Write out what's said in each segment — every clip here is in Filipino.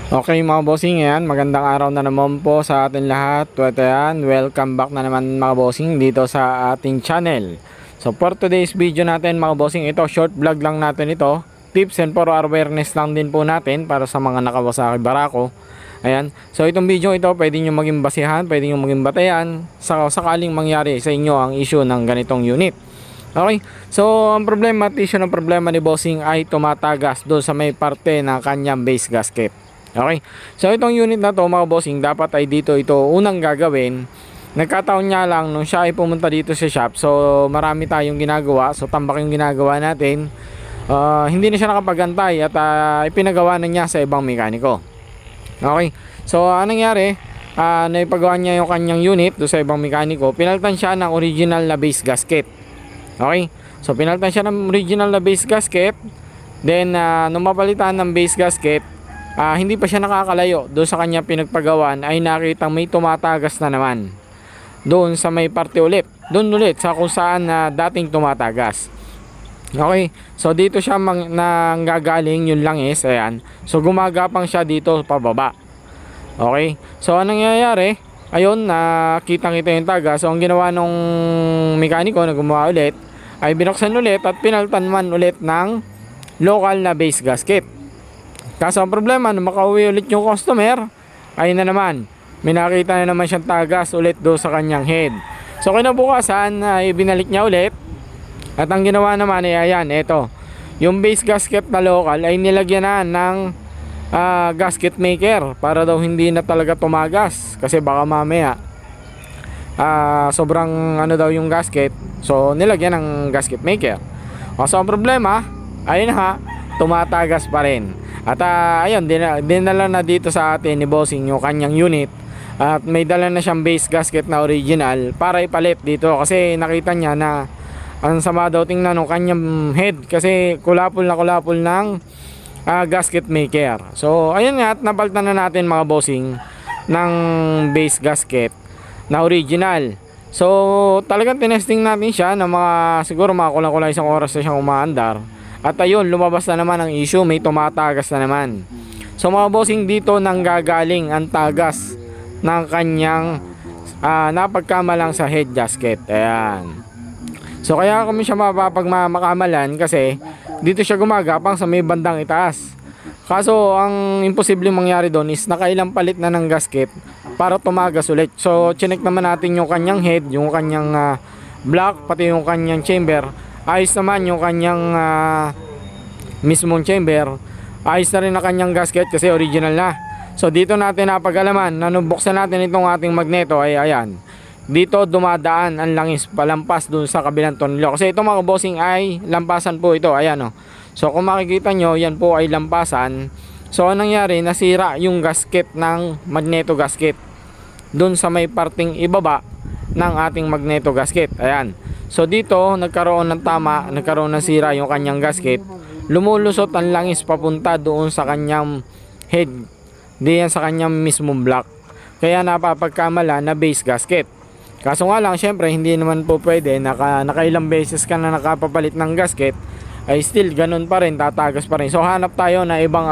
Okay mga bossing, yan, magandang araw na naman po sa atin lahat. Yan, welcome back na naman mga bossing dito sa ating channel. So for today's video natin mga bossing, ito short vlog lang natin ito. Tips and for awareness lang din po natin para sa mga nakawasaki barako. Ayan, so itong video ito pwede nyo maging basihan, pwede nyo maging batayan sa sakaling mangyari sa inyo ang issue ng ganitong unit. Okay, so ang problema at issue ng problema ni bossing ay tumatagas doon sa may parte ng kanyang base gasket. Okay, so itong unit na to mga bossing, dapat ay dito ito unang gagawin. Nagkataon niya lang nung siya ay pumunta dito sa shop, so marami tayong ginagawa, so tambak yung ginagawa natin. Hindi na siya nakapagantay at ipinagawa na niya sa ibang mekaniko. Okay, so anong nangyari, naipagawa niya yung kanyang unit doon sa ibang mekaniko. Pinalitan siya ng original na base gasket. Okay, so pinalitan siya ng original na base gasket. Then nung mapalitan ng base gasket, hindi pa siya nakakalayo doon sa kanya pinagpagawan, ay nakita may tumatagas na naman doon sa may parte ulit, doon ulit sa kung saan dating tumatagas. Okay, so dito siya nanggagaling yung langis. Ayan, so gumagapang siya dito pababa. Okay, so anong nangyayari, ayun, nakita yung tagas. So ang ginawa nung mekaniko na gumawa ulit ay binuksan ulit at pinaltan man ulit ng local na base gasket. Kaso ang problema, nung makauwi ulit yung customer, ay na naman, may nakita na naman siyang tagas ulit do sa kanyang head. So kinabukasan, ibinalik niya ulit. At ang ginawa naman ay ayan, eto, yung base gasket na local ay nilagyan na ng gasket maker para daw hindi na talaga tumagas. Kasi baka mamaya sobrang ano daw yung gasket, so nilagyan ng gasket maker. So ang problema, ayun ha, tumatagas pa rin. At ayun, dinala na dito sa atin ni bossing yung kanyang unit. At may dala na siyang base gasket na original para ipalit dito. Kasi nakita niya na ang sama daw tingnan ng kanyang head. Kasi kulapol ng gasket maker. So ayun nga, at napalitan na natin mga bossing ng base gasket na original. So talagang tinesting natin siya na siguro mga kulang-kulang isang oras na siyang umaandar. At ayun, lumabas na naman ang issue, may tumatagas na naman. So mga bossing, dito nanggagaling ang tagas ng kanyang napagkamalang sa head gasket. Ayan. So kaya kami siya mapapagmakamalan kasi dito siya gumagapang sa may bandang itaas. Kaso ang imposibleng mangyari doon is nakailang palit na ng gasket para tumagas ulit. So chinek naman natin yung kanyang head, yung kanyang block, pati yung kanyang chamber. Ayos naman yung kanyang mismong chamber. Ayos na rin ang kanyang gasket kasi original na. So dito natin napag-alaman na nung buksan natin itong ating magneto ay ayan, dito dumadaan ang langis palampas dun sa kabilang tornilyo. Kasi ito mga bossing ay lampasan po ito. Ayan o. So kung makikita nyo, yan po ay lampasan. So anong nangyari, nasira yung gasket ng magneto gasket dun sa may parting ibaba ng ating magneto gasket. Ayan. So dito nagkaroon ng sira yung kanyang gasket. Lumulusot ang langis papunta doon sa kanyang head, diyan sa kanyang mismong block. Kaya napapagkamala na base gasket. Kaso nga lang, syempre hindi naman po pwede nakailang beses ka na nakapapalit ng gasket ay still ganun pa rin, tatagas pa rin. So hanap tayo na ibang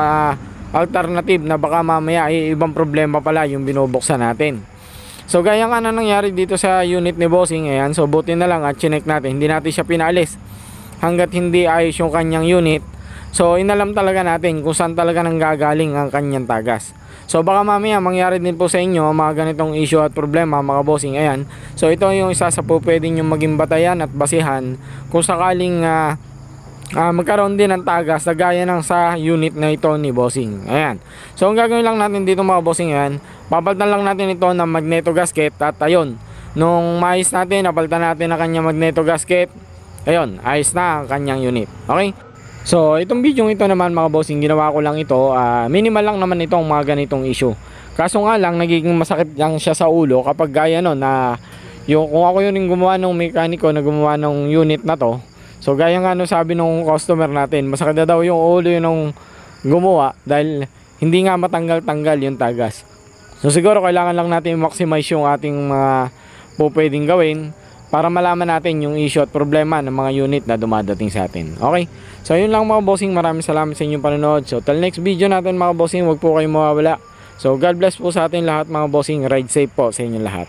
alternative na baka mamaya ay ibang problema pala yung binubuksan natin. So gaya nga na nangyari dito sa unit ni bossing. Ayan, so buti na lang at chinek natin, hindi natin siya pinaalis hanggat hindi ayos yung kanyang unit. So inalam talaga natin kung saan talaga nanggagaling ang kanyang tagas. So baka mamaya mangyari din po sa inyo mga ganitong issue at problema mga bossing. Ayan, so ito yung isa sa po pwedeng yung maging batayan at basihan kung sakaling magkaroon din ng tagas na gaya ng sa unit na ito ni bossing. Ayan, so ang gagawin lang natin dito mga bossing, ayan, papalitan lang natin ito ng magneto gasket. At ayun, nung maayos natin, napalitan natin ang kanyang magneto gasket, ayun, ayos na ang kanyang unit. Okay, so itong video ito naman mga bossing, ginawa ko lang ito, minimal lang naman itong mga ganitong issue. Kaso nga lang, nagiging masakit lang siya sa ulo kapag gaya no na kung ako yung gumawa ng mekaniko na gumawa ng unit na to. So gaya nga no sabi nung customer natin, masakit na daw yung ulo nung gumawa dahil hindi nga matanggal-tanggal yung tagas. So siguro kailangan lang natin i-maximize yung ating mga pwedeng gawin para malaman natin yung issue at problema ng mga unit na dumadating sa atin. Okay? So yun lang mga bossing, maraming salamat sa inyong panonood. So till next video natin mga bossing, wag po kayong mawawala. So God bless po sa atin lahat mga bossing, ride safe po sa inyong lahat.